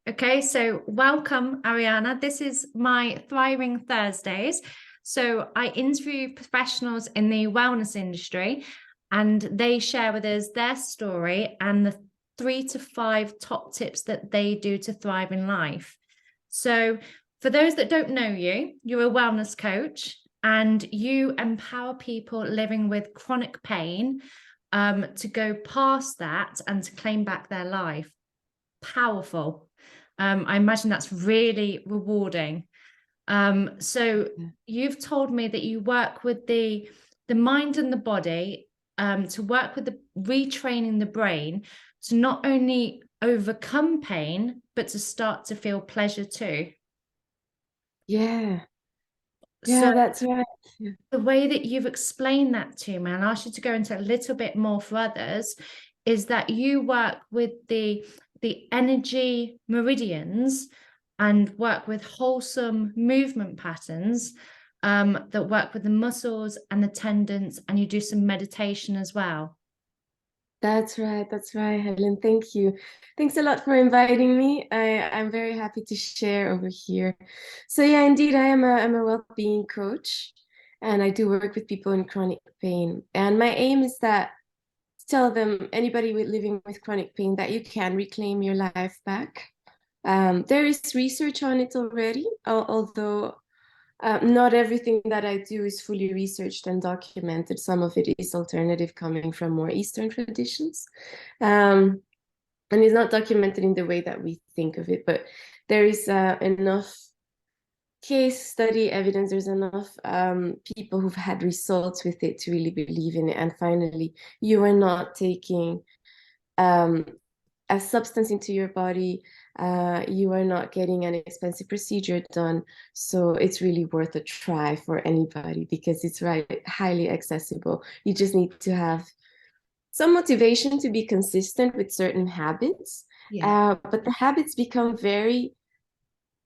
Okay, so welcome, Ariana. This is my Thriving Thursdays. So I interview professionals in the wellness industry, and they share with us their story and the 3 to 5 top tips that they do to thrive in life. So, for those that don't know you, you're a wellness coach and you empower people living with chronic pain to go past that and to claim back their life. Powerful. I imagine that's really rewarding. So you've told me that you work with the mind and the body to work with the retraining the brain to not only overcome pain, but to start to feel pleasure too. Yeah, So yeah, that's right. Yeah. the way that you've explained that to me, and I'll ask you to go into a little bit more for others, is that you work with the energy meridians and work with wholesome movement patterns that work with the muscles and the tendons, and you do some meditation as well. That's right. That's right, Helen. Thank you. Thanks a lot for inviting me. I'm very happy to share over here. So yeah, indeed, I'm a well-being coach, and I do work with people in chronic pain. And my aim is that to tell them, anybody living with chronic pain, that you can reclaim your life back. There is research on it already, although not everything that I do is fully researched and documented. Some of it is alternative, coming from more Eastern traditions. Um, and it's not documented in the way that we think of it, but there is enough case study evidence, there's enough people who've had results with it to really believe in it. And finally, you are not taking um, a substance into your body. You are not getting an expensive procedure done. So it's really worth a try for anybody because it's highly accessible. You just need to have some motivation to be consistent with certain habits. Yeah. But the habits become very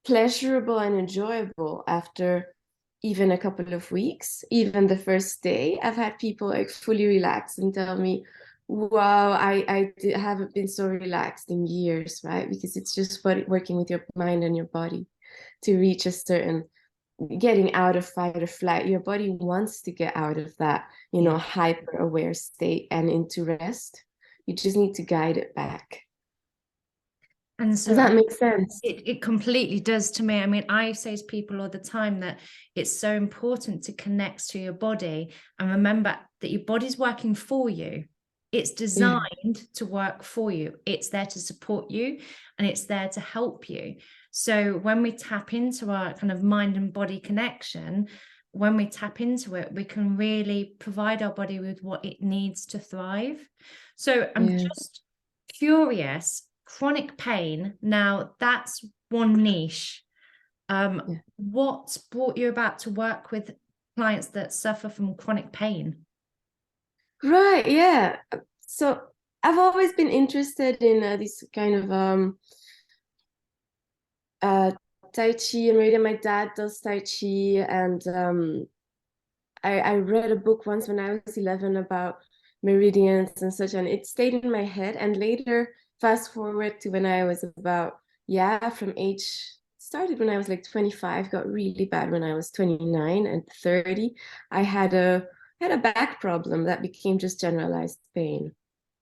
pleasurable and enjoyable after even a couple of weeks. Even the first day, I've had people like fully relaxed and tell me, wow, haven't been so relaxed in years, right? Because it's just working with your mind and your body to reach a certain getting out of fight or flight. Your body wants to get out of that, Yeah. hyper aware state and into rest. You just need to guide it back. And Does so that make sense? it completely does to me. I mean, I say to people all the time that it's so important to connect to your body and remember that your body's working for you. It's Yeah. designed to work for you. It's there to support you and it's there to help you. So when we tap into our kind of mind and body connection, when we tap into it, we can really provide our body with what it needs to thrive. So I'm Yeah. just curious, chronic pain, now that's one niche. Yeah. What brought you about to work with clients that suffer from chronic pain? Right, yeah. So I've always been interested in this kind of uh, Tai Chi, and really my dad does Tai Chi, and I read a book once when I was 11 about meridians and such, and it stayed in my head. And later, fast forward to when I was about, yeah, from age, started when I was like 25, got really bad when I was 29 and 30. I had a back problem that became just generalized pain.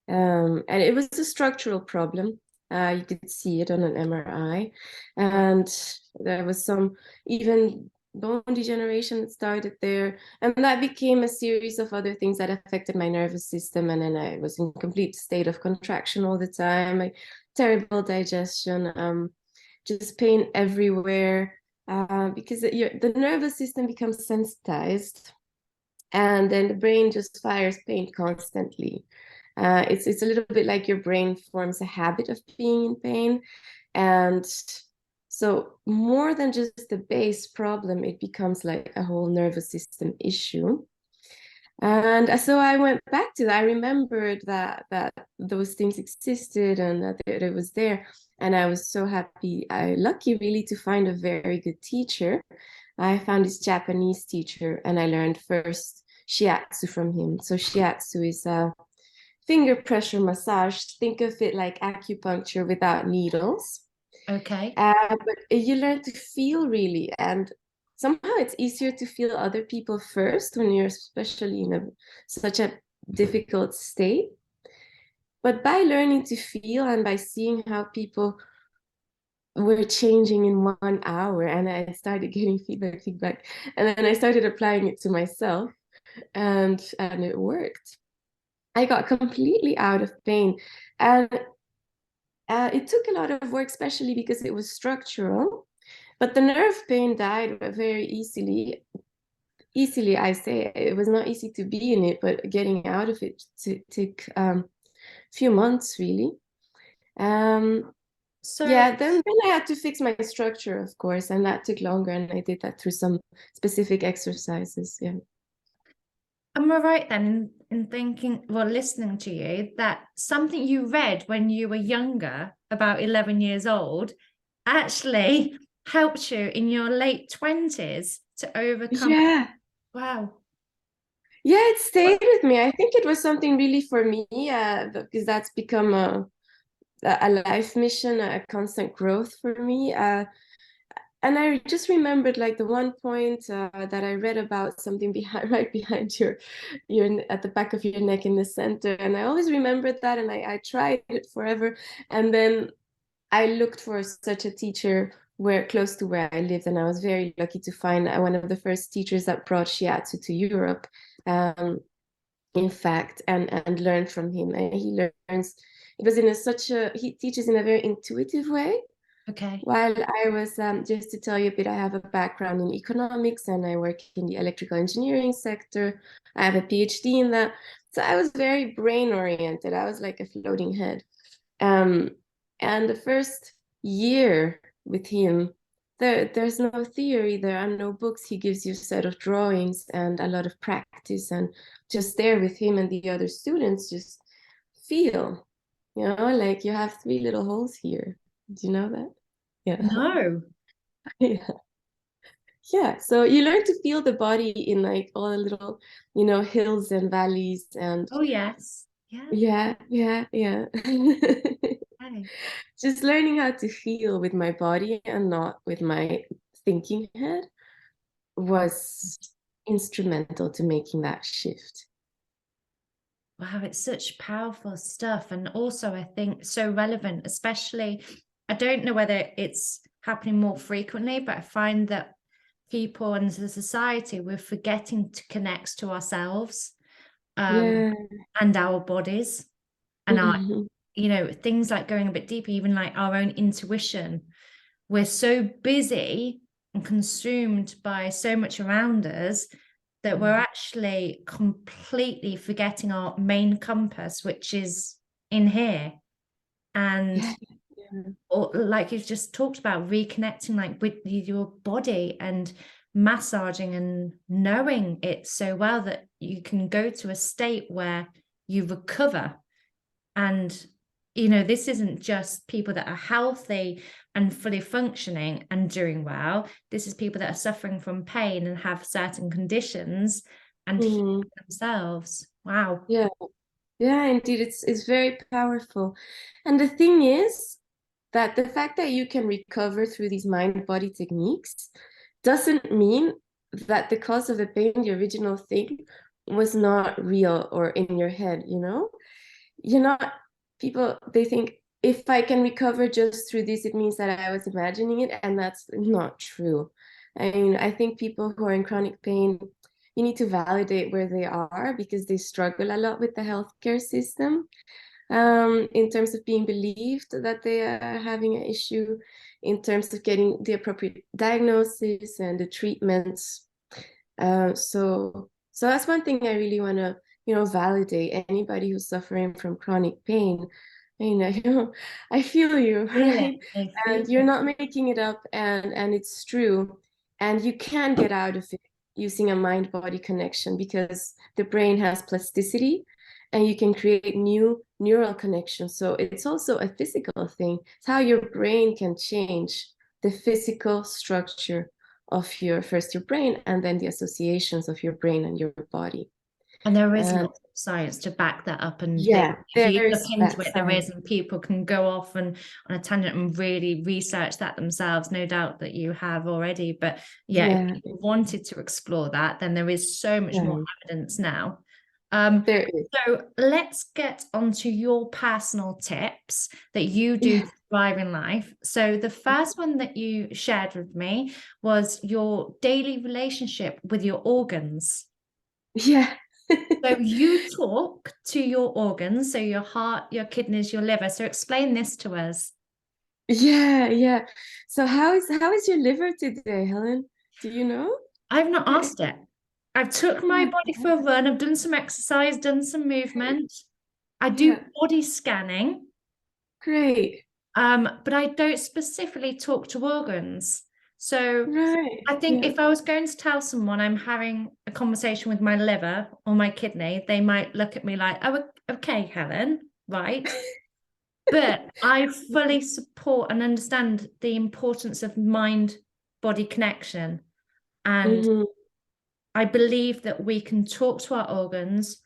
And it was a structural problem. You could see it on an MRI. And there was some even bone degeneration that started there. And that became a series of other things that affected my nervous system. And then I was in complete state of contraction all the time, like terrible digestion, just pain everywhere. Because the nervous system becomes sensitized, and then the brain just fires pain constantly. It's a little bit like your brain forms a habit of being in pain, and so more than just the base problem, it becomes like a whole nervous system issue. And so I went back to that. I remembered that those things existed and that it was there. And I was so happy, lucky really to find a very good teacher. I found this Japanese teacher and I learned first shiatsu from him. So shiatsu is a finger pressure massage. Think of it like acupuncture without needles. Okay. But you learn to feel really, and somehow it's easier to feel other people first when you're especially in such a difficult state. But by learning to feel and by seeing how people were changing in 1 hour, and I started getting feedback, and then I started applying it to myself, and it worked. I got completely out of pain, and it took a lot of work, especially because it was structural. But the nerve pain died very easily. Easily, I say. It was not easy to be in it, but getting out of it took few months, really. Um, So, yeah, then I had to fix my structure, of course, and that took longer, and I did that through some specific exercises. Yeah. am I right then in thinking, well, listening to you, that something you read when you were younger, about 11 years old, actually helped you in your late 20s to overcome? Yeah. Wow. Yeah, it What? stayed with me. I think it was something really for me, because that's become a life mission, a constant growth for me. And I just remembered like the one point that I read about something behind, right behind your at the back of your neck in the center, and I always remembered that, and I tried it forever, and then I looked for such a teacher where close to where I lived, and I was very lucky to find one of the first teachers that brought shiatsu to Europe. Um, in fact, and learn from him. And he learns. It was in such a. He teaches in a very intuitive way. Okay. While I was, just to tell you a bit, I have a background in economics and I work in the electrical engineering sector. I have a PhD in that. So I was very brain oriented. I was like a floating head. Um, and the first year with him, there's no theory, there are no books. He gives you a set of drawings and a lot of practice, and just there with him and the other students, just feel, like you have three little holes here. Do you know that? Yeah. No. Yeah. Yeah. So you learn to feel the body in like all the little, hills and valleys, and Oh, yes. Yeah. yeah, yeah, yeah. Okay. Just learning how to feel with my body and not with my thinking head was instrumental to making that shift. Wow, it's such powerful stuff. And also, I think so relevant, especially, I don't know whether it's happening more frequently, but I find that people and as a society, we're forgetting to connect to ourselves, um, Yeah. and our bodies and our, Mhm. things like going a bit deeper, even like our own intuition. We're so busy and consumed by so much around us that we're actually completely forgetting our main compass, which is in here. And Yeah. Yeah. or like you've just talked about, reconnecting like with your body and massaging and knowing it so well that you can go to a state where you recover. And this isn't just people that are healthy and fully functioning and doing well. This is people that are suffering from pain and have certain conditions and heal Mhm. themselves. Wow. Yeah. Yeah, indeed, it's very powerful. And the thing is that the fact that you can recover through these mind-body techniques doesn't mean that the cause of the pain, the original thing, was not real or in your head, You're not, people, they think if I can recover just through this, it means that I was imagining it, and that's not true. I mean, I think people who are in chronic pain, you need to validate where they are because they struggle a lot with the healthcare system, in terms of being believed that they are having an issue, in terms of getting the appropriate diagnosis and the treatments. So that's one thing I really want to, validate anybody who's suffering from chronic pain. I feel you, Feel it. right? I feel And you're it. not making it up, and it's true. And you can get out of it using a mind-body connection because the brain has plasticity and you can create new neural connections. So it's also a physical thing. It's how your brain can change the physical structure of your brain and then the associations of your brain and your body. And there is And lots of science to back that up. And yeah, if you look there's into that it, there science. is, and people can go off and on a tangent and really research that themselves. No doubt that you have already. But yeah, if Yeah, you wanted to explore that, then there is so much more yeah, evidence now. Um, there is. so let's get onto your personal tips that you do Yeah, to thrive in life. So the first one that you shared with me was your daily relationship with your organs. yeah. So you talk to your organs, so your heart, your kidneys, your liver. So explain this to us. Yeah, yeah. So how is your liver today, Helen? Do you know? I've not asked it. I've took Oh my my body for God. a run. I've done some exercise, done some movement. I do Yeah, body scanning, great. but I don't specifically talk to organs. So Right. I think Yeah. if I was going to tell someone I'm having a conversation with my liver or my kidney, they might look at me like, oh, okay, Helen, right. But I fully support and understand the importance of mind body connection. And Hmm. I believe that we can talk to our organs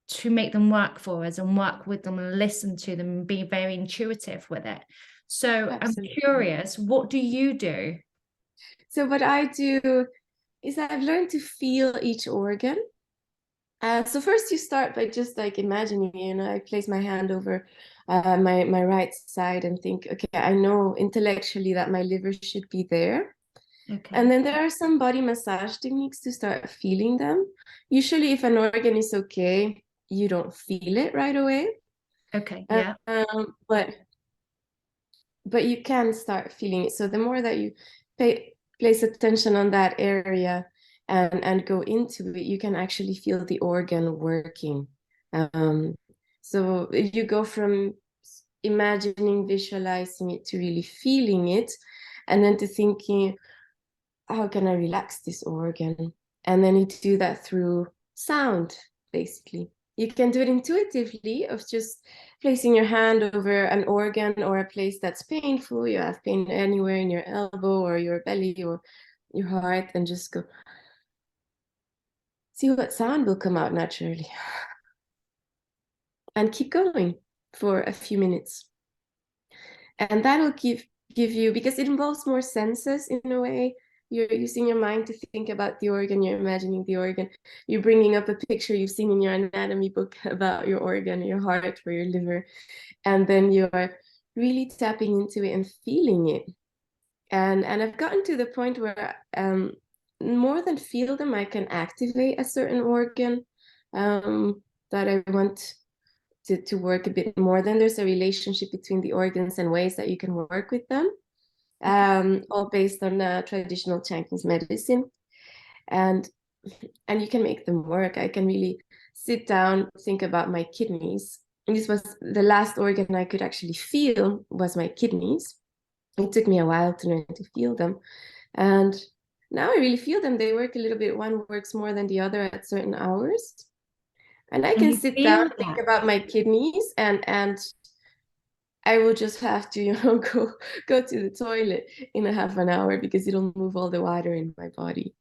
to make them work for us and work with them and listen to them and be very intuitive with it. So I'm Absolutely. curious, what do you do? So what I do is I've learned to feel each organ. So first you start by just like imagining, I place my hand over my right side and think, okay, I know intellectually that my liver should be there. And Okay. then there are some body massage techniques to start feeling them. Usually, if an organ is okay, you don't feel it right away. Okay. Yeah. But you can start feeling it. So the more that you place attention on that area and go into it, you can actually feel the organ working. Um, so you go from imagining, visualizing it to really feeling it, and then to thinking, how can I relax this organ? And then you do that through sound, basically. You can do it intuitively of just placing your hand over an organ or a place that's painful. You have pain anywhere in your elbow or your belly or your heart, and just go see what sound will come out naturally. And keep going for a few minutes. And that'll give you, because it involves more senses in a way. You're using your mind to think about the organ, you're imagining the organ, you're bringing up a picture you've seen in your anatomy book about your organ, your heart or your liver, and then you are really tapping into it and feeling it. And I've gotten to the point where more than feel them, I can activate a certain organ that I want to work a bit more. Then there's a relationship between the organs and ways that you can work with them, Okay. all based on traditional Chinese medicine. And and you can make them work. I can really sit down, think about my kidneys. And this was the last organ I could actually feel was my kidneys. It took me a while to learn to feel them. And now I really feel them. They work a little bit. One works more than the other at certain hours. And I And can you sit down, feel think that. about my kidneys, and I will just have to, go to the toilet in a half an hour because it'll move all the water in my body.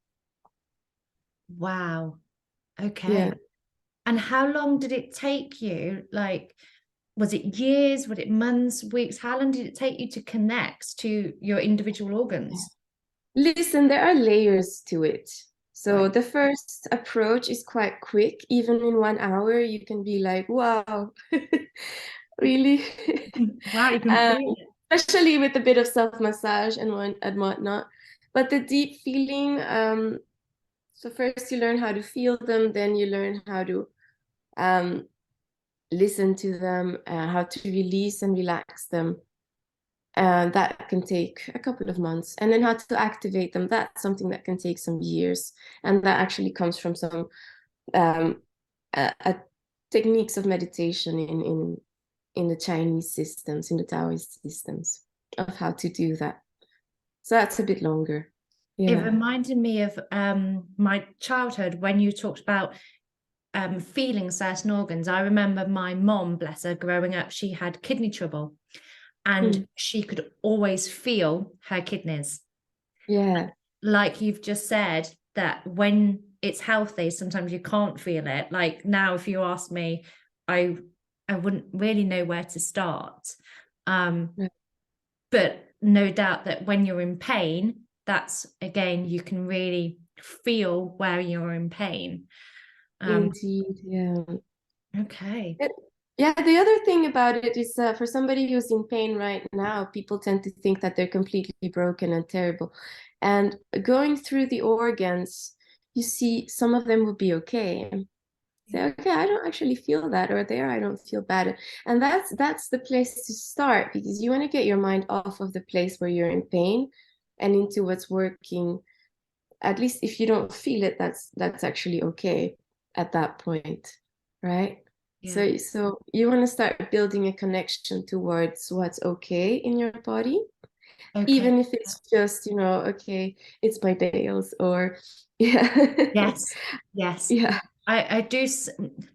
Wow. Okay. Yeah. And how long did it take you? Like, was it years? Was it months, weeks? How long did it take you to connect to your individual organs? Listen, there are layers to it. So Right. the first approach is quite quick. Even in 1 hour, you can be like, wow, really? Wow, you can um, feel it. Especially with a bit of self-massage and whatnot. But the deep feeling, so first you learn how to feel them, then you learn how to um, listen to them, how to release and relax them. And that can take a couple of months. And then how to activate them, that's something that can take some years. And that actually comes from some um, techniques of meditation in the Chinese systems, in the Taoist systems, of how to do that. So that's a bit longer. It Yeah. reminded me of my childhood when you talked about feeling certain organs. I remember my mom, bless her, growing up, she had kidney trouble and Mm. she could always feel her kidneys. Yeah. Like you've just said, that when it's healthy. Sometimes you can't feel it. Like now, if you ask me, I wouldn't really know where to start. Right. But no doubt that when you're in pain, that's again, you can really feel where you're in pain. Indeed, yeah. Okay. Yeah, the other thing about it is for somebody who's in pain right now, people tend to think that they're completely broken and terrible. And going through the organs, you see some of them will be okay. Say, okay, I don't actually feel that, or there I don't feel bad. And that's the place to start, because you want to get your mind off of the place where you're in pain and into what's working. At least if you don't feel it, that's actually okay at that point, right? Yeah. So you want to start building a connection towards what's okay in your body, Okay. even if it's just, okay, it's my nails, or yeah. Yes. Yes. Yeah. I do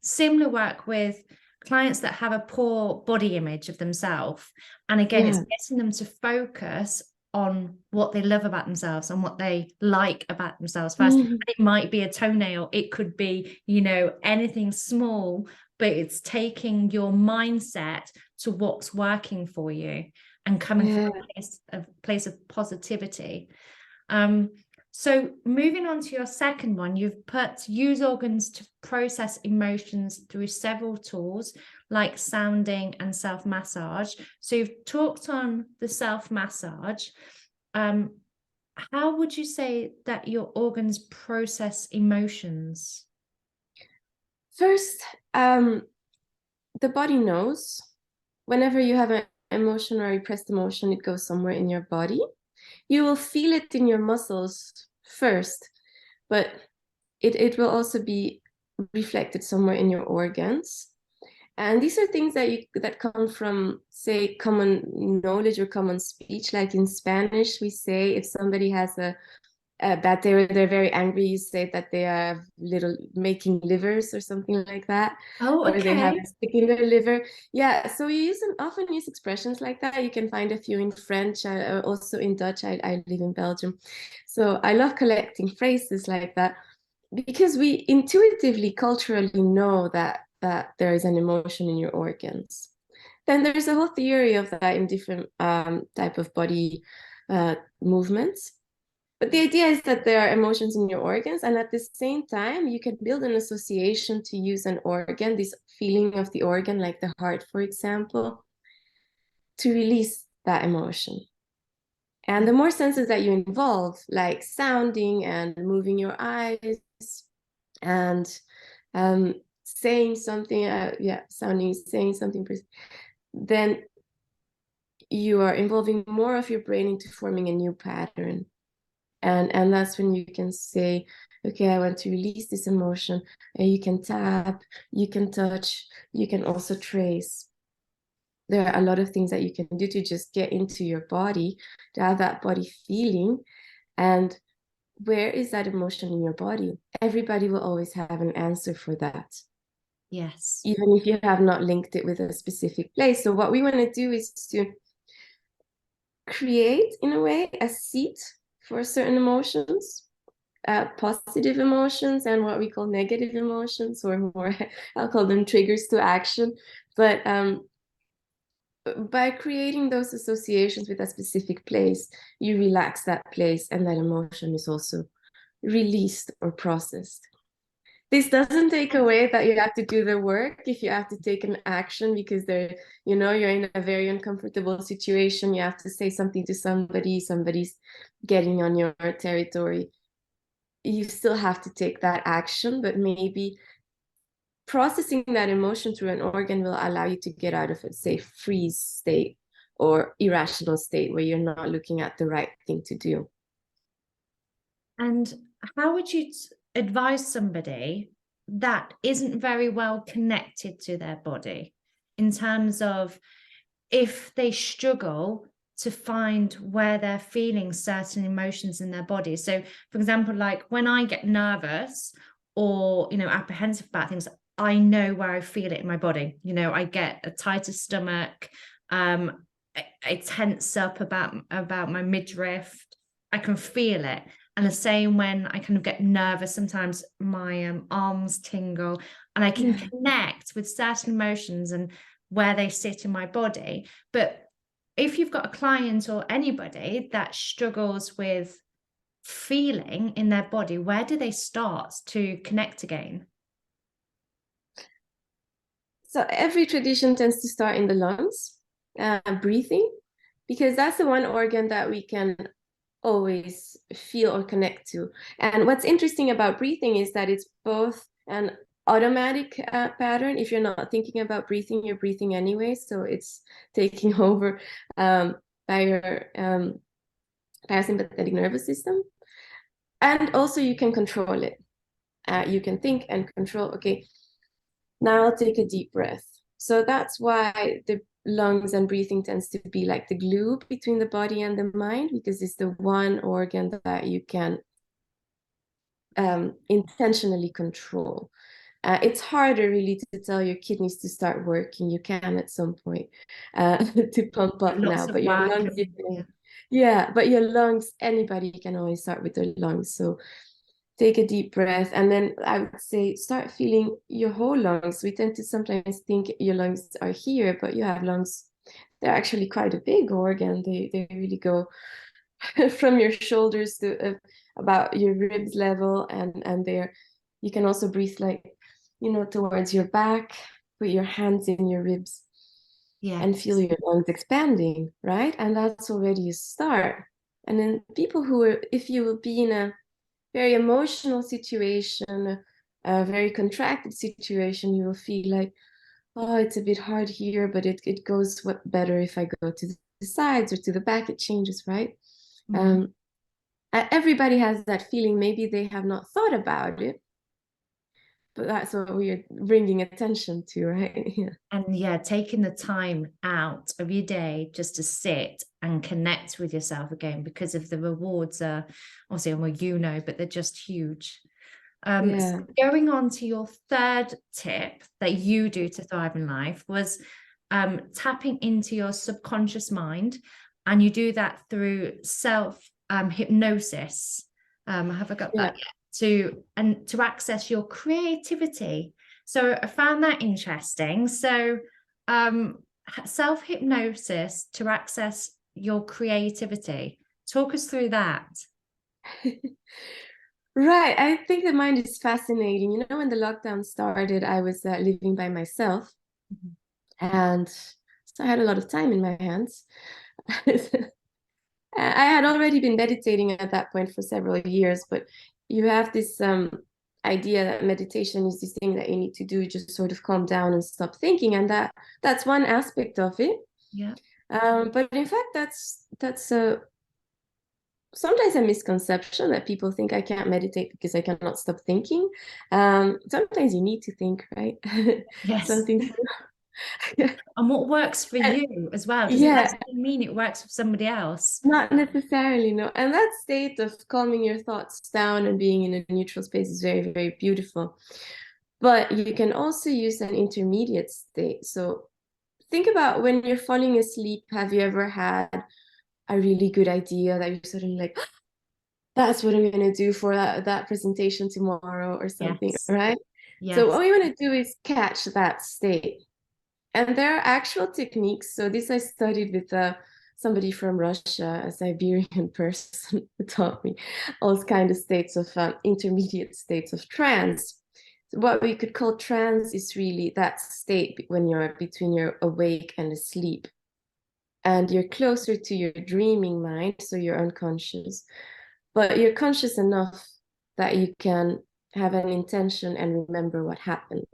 similar work with clients that have a poor body image of themselves. And again, it's Yeah. getting them to focus on what they love about themselves and what they like about themselves first. Mhm. And it might be a toenail, it could be, anything small, but it's taking your mindset to what's working for you and coming from Yeah. a place of positivity. So moving on to your second one, you've put use organs to process emotions through several tools like sounding and self-massage. So you've talked on the self-massage. How would you say that your organs process emotions? First, the body knows whenever you have an emotion or repressed emotion, it goes somewhere in your body. You will feel it in your muscles first, but it will also be reflected somewhere in your organs. And these are things that come from, say, common knowledge or common speech. Like in Spanish, we say if somebody has that they're very angry, you say that they are little making livers or something like that, Oh, or they have okay. a stick in their liver. Yeah, so you often use expressions like that. You can find a few in French, also in Dutch. I live in Belgium, so I love collecting phrases like that, because we intuitively, culturally know that there is an emotion in your organs. Then there's a whole theory of that in different type of body movements. But the idea is that there are emotions in your organs, and at the same time, you can build an association to use an organ, this feeling of the organ, like the heart, for example, to release that emotion. And the more senses that you involve, like sounding and moving your eyes and saying something, sounding, saying something, then you are involving more of your brain into forming a new pattern. And that's when you can say, okay, I want to release this emotion. And you can tap, you can touch, you can also trace. There are a lot of things that you can do to just get into your body, to have that body feeling. And where is that emotion in your body? Everybody will always have an answer for that, Yes. even if you have not linked it with a specific place. So what we want to do is to create, in a way, a seat for certain emotions, positive emotions and what we call negative emotions, or more, I'll call them triggers to action. But by creating those associations with a specific place, you relax that place, and that emotion is also released or processed. This doesn't take away that you have to do the work if you have to take an action, because you're in a very uncomfortable situation. You have to say something to somebody's getting on your territory. You still have to take that action, but maybe processing that emotion through an organ will allow you to get out of a, say, freeze state or irrational state where you're not looking at the right thing to do. And how would you advise somebody that isn't very well connected to their body in terms of if they struggle to find where they're feeling certain emotions in their body? So, for example, like when I get nervous or, apprehensive about things, I know where I feel it in my body. I get a tighter stomach. I tense up about my midriff. I can feel it. And the same when I kind of get nervous, sometimes my arms tingle, and I can connect with certain emotions and where they sit in my body. But if you've got a client or anybody that struggles with feeling in their body, where do they start to connect again? So every tradition tends to start in the lungs, breathing, because that's the one organ that we can always feel or connect to. And what's interesting about breathing is that it's both an automatic pattern. If you're not thinking about breathing, you're breathing anyway. So it's taking over by your parasympathetic nervous system. And also you can control it. You can think and control, okay, now I'll take a deep breath. So that's why the lungs and breathing tends to be like the glue between the body and the mind, because it's the one organ that you can intentionally control. It's harder really to tell your kidneys to start working. You can at some point to pump up Lots now, of but your work. lungs, yeah, but your lungs, anybody can always start with their lungs. So take a deep breath, and then I would say start feeling your whole lungs. We tend to sometimes think your lungs are here, but you have lungs. They're actually quite a big organ. They really go from your shoulders to about your ribs level, and there you can also breathe like, towards your back. Put your hands in your ribs and feel your lungs expanding, right? And that's already a start. And then people who are, if you will be in a very emotional situation, a very contracted situation, you will feel like, oh, it's a bit hard here, but it goes better if I go to the sides or to the back. It changes, right? Mm-hmm. Everybody has that feeling. Maybe they have not thought about it, but that's what we are bringing attention to, right? Yeah. And yeah, taking the time out of your day just to sit and connect with yourself again, because of the rewards are obviously, well, but they're just huge. Yeah. So going on to your third tip that you do to thrive in life was tapping into your subconscious mind, and you do that through self hypnosis. Have I got that yet? To access your creativity. So I found that interesting. So self hypnosis to access your creativity. Talk us through that. Right. I think the mind is fascinating. When the lockdown started, I was living by myself, and so I had a lot of time in my hands. I had already been meditating at that point for several years, but you have this idea that meditation is this thing that you need to do, just sort of calm down and stop thinking, and that's one aspect of it. Yeah. But in fact, that's sometimes a misconception that people think I can't meditate because I cannot stop thinking. Sometimes you need to think, right? Yes. Something. And what works for you as well? Doesn't Yeah, necessarily mean it works for somebody else. not necessarily, no. And that state of calming your thoughts down and being in a neutral space is very, very beautiful. But you can also use an intermediate state. So think about when you're falling asleep, have you ever had a really good idea that you're suddenly like, that's what I'm going to do for that presentation tomorrow or something, Yes. right? So Yes. what we want to do is catch that state. And there are actual techniques. So this I studied with somebody from Russia, a Siberian person who taught me all kinds of states of intermediate states of trance. So what we could call trance is really that state when you're between your awake and asleep. And you're closer to your dreaming mind, so you're unconscious. But you're conscious enough that you can have an intention and remember what happened.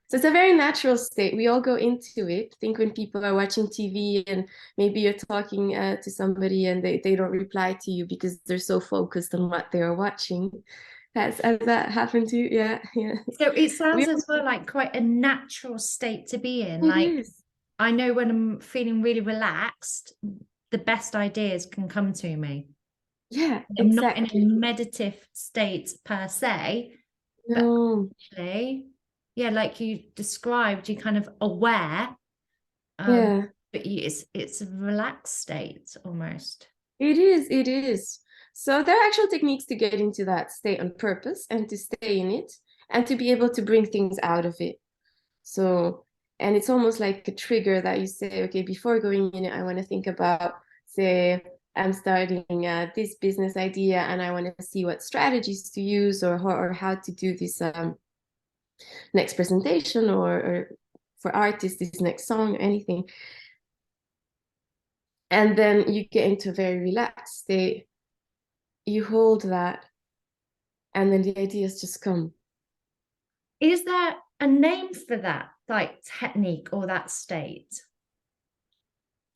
So it's a very natural state. We all go into it. I think when people are watching TV and maybe you're talking to somebody and they don't reply to you because they're so focused on what they are watching. Has that happened to you? Yeah, yeah. So it sounds as well like quite a natural state to be in. It Like, is. I know when I'm feeling really relaxed, the best ideas can come to me. Yeah, I'm not in a exactly. meditative state per se, but No. actually, yeah, like you described, you're kind of aware, Yeah. but it's a relaxed state almost. It is. It is. So there are actual techniques to get into that state on purpose and to stay in it and to be able to bring things out of it. So, and it's almost like a trigger that you say, okay, before going in it, I want to think about, say, I'm starting this business idea and I want to see what strategies to use or how to do this next presentation or for artists, this next song, anything. And then you get into a very relaxed state. You hold that, and then the ideas just come. Is there a name for that, like technique or that state?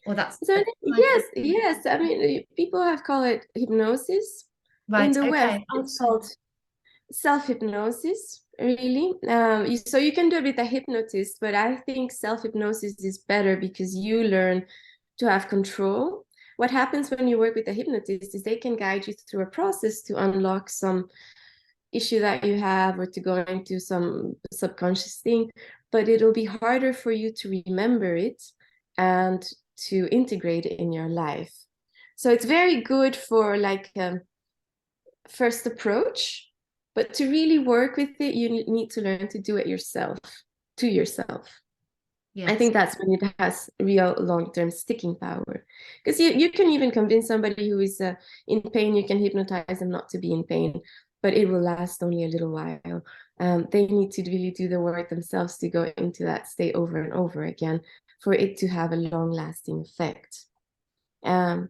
Or that's So yes. I mean, people have called it hypnosis. right. In the West, Okay. it's called self-hypnosis, really. So you can do it with a hypnotist, but I think self-hypnosis is better because you learn to have control. What happens when you work with a hypnotist is they can guide you through a process to unlock some issue that you have or to go into some subconscious thing, but it'll be harder for you to remember it and to integrate it in your life. So it's very good for like first approach, but to really work with it, you need to learn to do it yourself, to yourself. I Yes. think that's when it has real long-term sticking power. Because you can even convince somebody who is in pain, you can hypnotize them not to be in pain, but it will last only a little while. They need to really do the work themselves to go into that state over and over again for it to have a long-lasting effect. And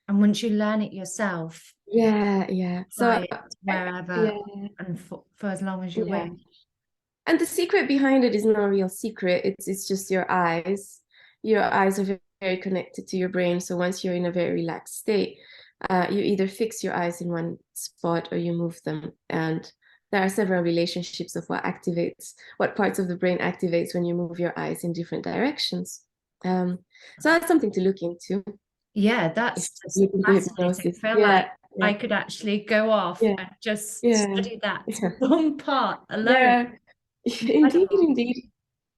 once you learn it yourself, Yeah. fly So it wherever yeah, and for as long as you yeah. wish. And the secret behind it is no real secret. It's just your eyes. Your eyes are very, very connected to your brain. So once you're in a very relaxed state, you either fix your eyes in one spot or you move them. And there are several relationships of what parts of the brain activates when you move your eyes in different directions. So that's something to look into. Yeah, If that's just you can do fascinating. hypnosis. I feel like Yeah, I could actually go off yeah, and just yeah, study that yeah, one part alone. yeah. Indeed, Incredible. indeed.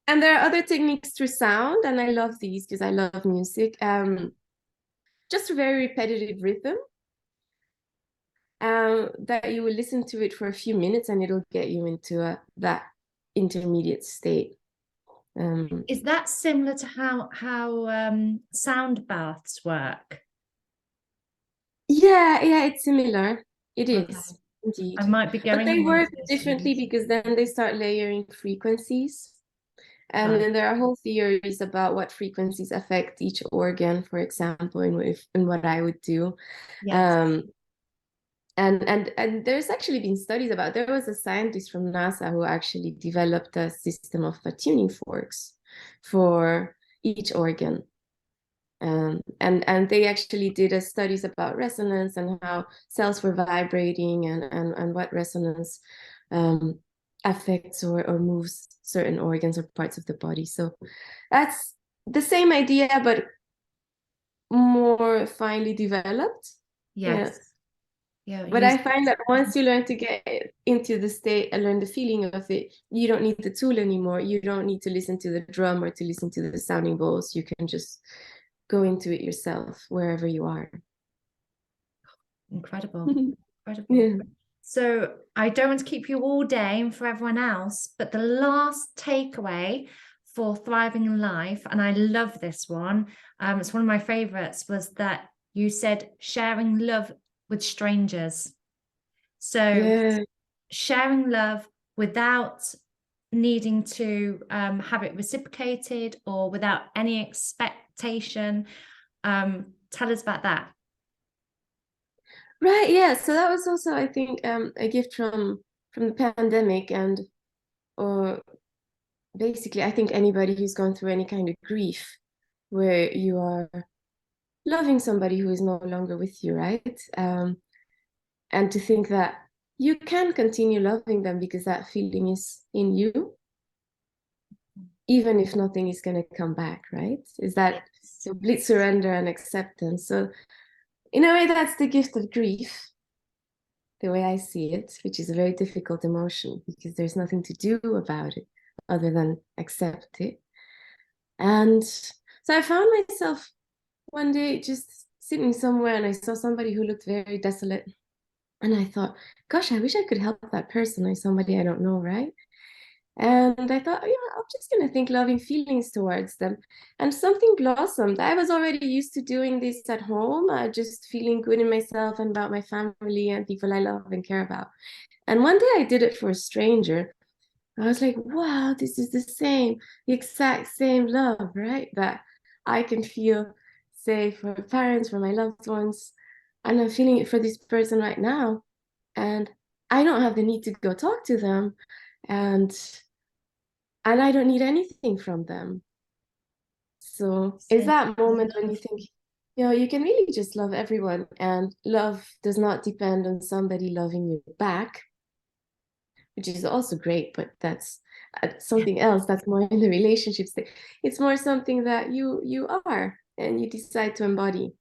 And there are other techniques through sound, and I love these because I love music. Just a very repetitive rhythm. That you will listen to it for a few minutes, and it'll get you into that intermediate state. Is that similar to how sound baths work? Yeah, it's similar. It Okay. is indeed, I might be but going they on one of work those differently soon. because then they start layering frequencies. And Right. then there are whole theories about what frequencies affect each organ, for example, in what I would do. Yes. Um, and there's actually been studies about, there was a scientist from NASA who actually developed a system of tuning forks for each organ. And they actually did studies about resonance and how cells were vibrating and what resonance affects or moves certain organs or parts of the body. So that's the same idea, but more finely developed. Yeah. Yes. Yeah. But I find that once you learn to get into the state and learn the feeling of it, you don't need the tool anymore. You don't need to listen to the drum or to listen to the sounding bowls. You can just go into it yourself wherever you are. Incredible. Incredible. Yeah. So I don't want to keep you all day and for everyone else, but the last takeaway for thriving in life, and I love this one, it's one of my favorites, was that you said sharing love with strangers. So Yeah. sharing love without needing to have it reciprocated or without any expectation. Tell us about that. Right. Yeah. So that was also, I think, a gift from the pandemic, and or basically, I think anybody who's gone through any kind of grief, where you are loving somebody who is no longer with you, right? And to think that you can continue loving them because that feeling is in you, even if nothing is going to come back, right? Is that Yes. complete surrender and acceptance. So, in a way, that's the gift of grief, the way I see it, which is a very difficult emotion because there's nothing to do about it other than accept it. And so I found myself one day just sitting somewhere and I saw somebody who looked very desolate. And I thought, gosh, I wish I could help that person or somebody I don't know, right? And I thought, I'm just gonna think loving feelings towards them. And something blossomed. I was already used to doing this at home, just feeling good in myself and about my family and people I love and care about. And one day I did it for a stranger. I was like, wow, this is the exact same love, right? That I can feel, say, for parents, for my loved ones. And I'm feeling it for this person right now. And I don't have the need to go talk to them. And I don't need anything from them. So it's So that moment when you love. think, you can really just love everyone. And love does not depend on somebody loving you back, which is also great, but that's something else. That's more in the relationships thing. It's more something that you are and you decide to embody.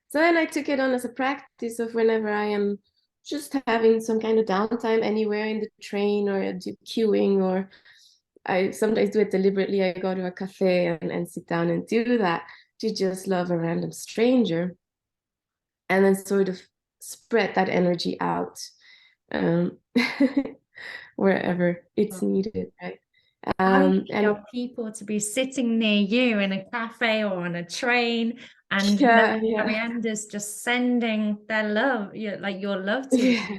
So then I took it on as a practice of whenever I am just having some kind of downtime anywhere in the train or queuing, or I sometimes do it deliberately. I go to a cafe and sit down and do that, to just love a random stranger and then sort of spread that energy out, um, wherever it's needed, right? How you need And our people to be sitting near you in a cafe or on a train, and yeah, yeah, Ariana's just sending their love, like your love to them. yeah,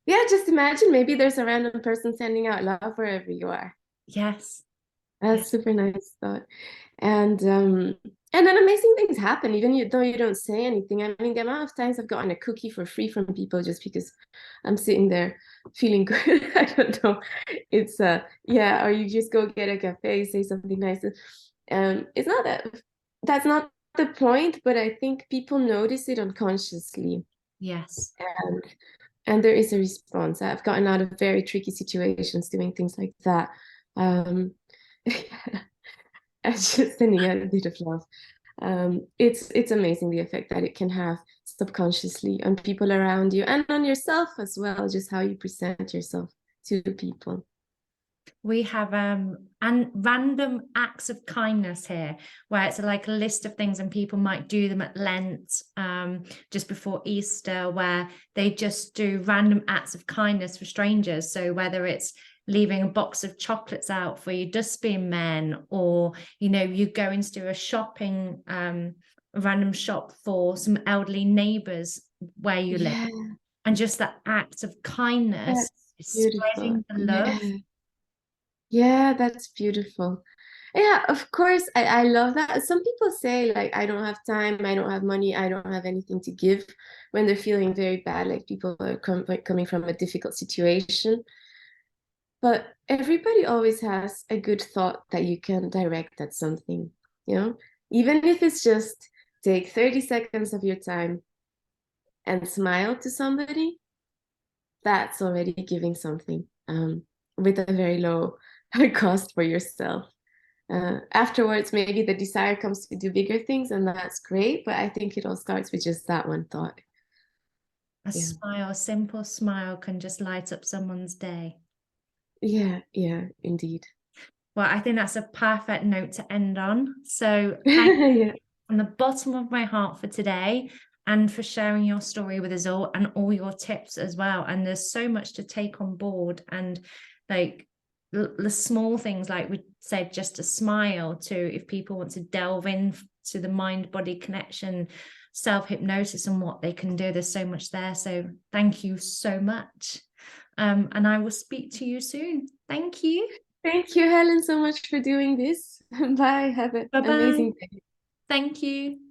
yeah. Just imagine maybe there's a random person sending out love wherever you are. Yes. Yeah. That's super nice thought. And then amazing things happen, even though you don't say anything. I mean, the amount of times I've gotten a cookie for free from people just because I'm sitting there feeling good. I don't know. It's yeah, or you just go get a cafe, say something nice. It's not that's not the point, but I think people notice it unconsciously. Yes. And and there is a response. I've gotten out of very tricky situations doing things like that. Um, and just sending out a bit of love. It's amazing the effect that it can have subconsciously on people around you and on yourself as well, just how you present yourself to people. We have and random acts of kindness here, where it's like a list of things, and people might do them at Lent, just before Easter, where they just do random acts of kindness for strangers. So whether it's leaving a box of chocolates out for your dustbin men, or you go into a shopping, a random shop for some elderly neighbors where you live, Yeah, and just that act of kindness that's is beautiful. spreading the love. Yeah, yeah, that's beautiful. Yeah, of course, I love that. Some people say, like, I don't have time, I don't have money, I don't have anything to give when they're feeling very bad, like people are coming from a difficult situation. But everybody always has a good thought that you can direct at something, you know? Even if it's just take 30 seconds of your time and smile to somebody, that's already giving something, with a very low cost for yourself. Afterwards, maybe the desire comes to do bigger things, and that's great. But I think it all starts with just that one thought. A Yeah. smile, a simple smile can just light up someone's day. Yeah. Yeah. Indeed. Well, I think that's a perfect note to end on. So thank Yeah. you from the bottom of my heart for today, and for sharing your story with us all, and all your tips as well. And there's so much to take on board, and like the small things, like we said, just a smile, to if people want to delve into the mind body connection, self-hypnosis, and what they can do. There's so much there. So thank you so much. And I will speak to you soon. Thank you. Thank you, Helen, so much for doing this. Bye. Have an Bye bye. amazing day. Thank you.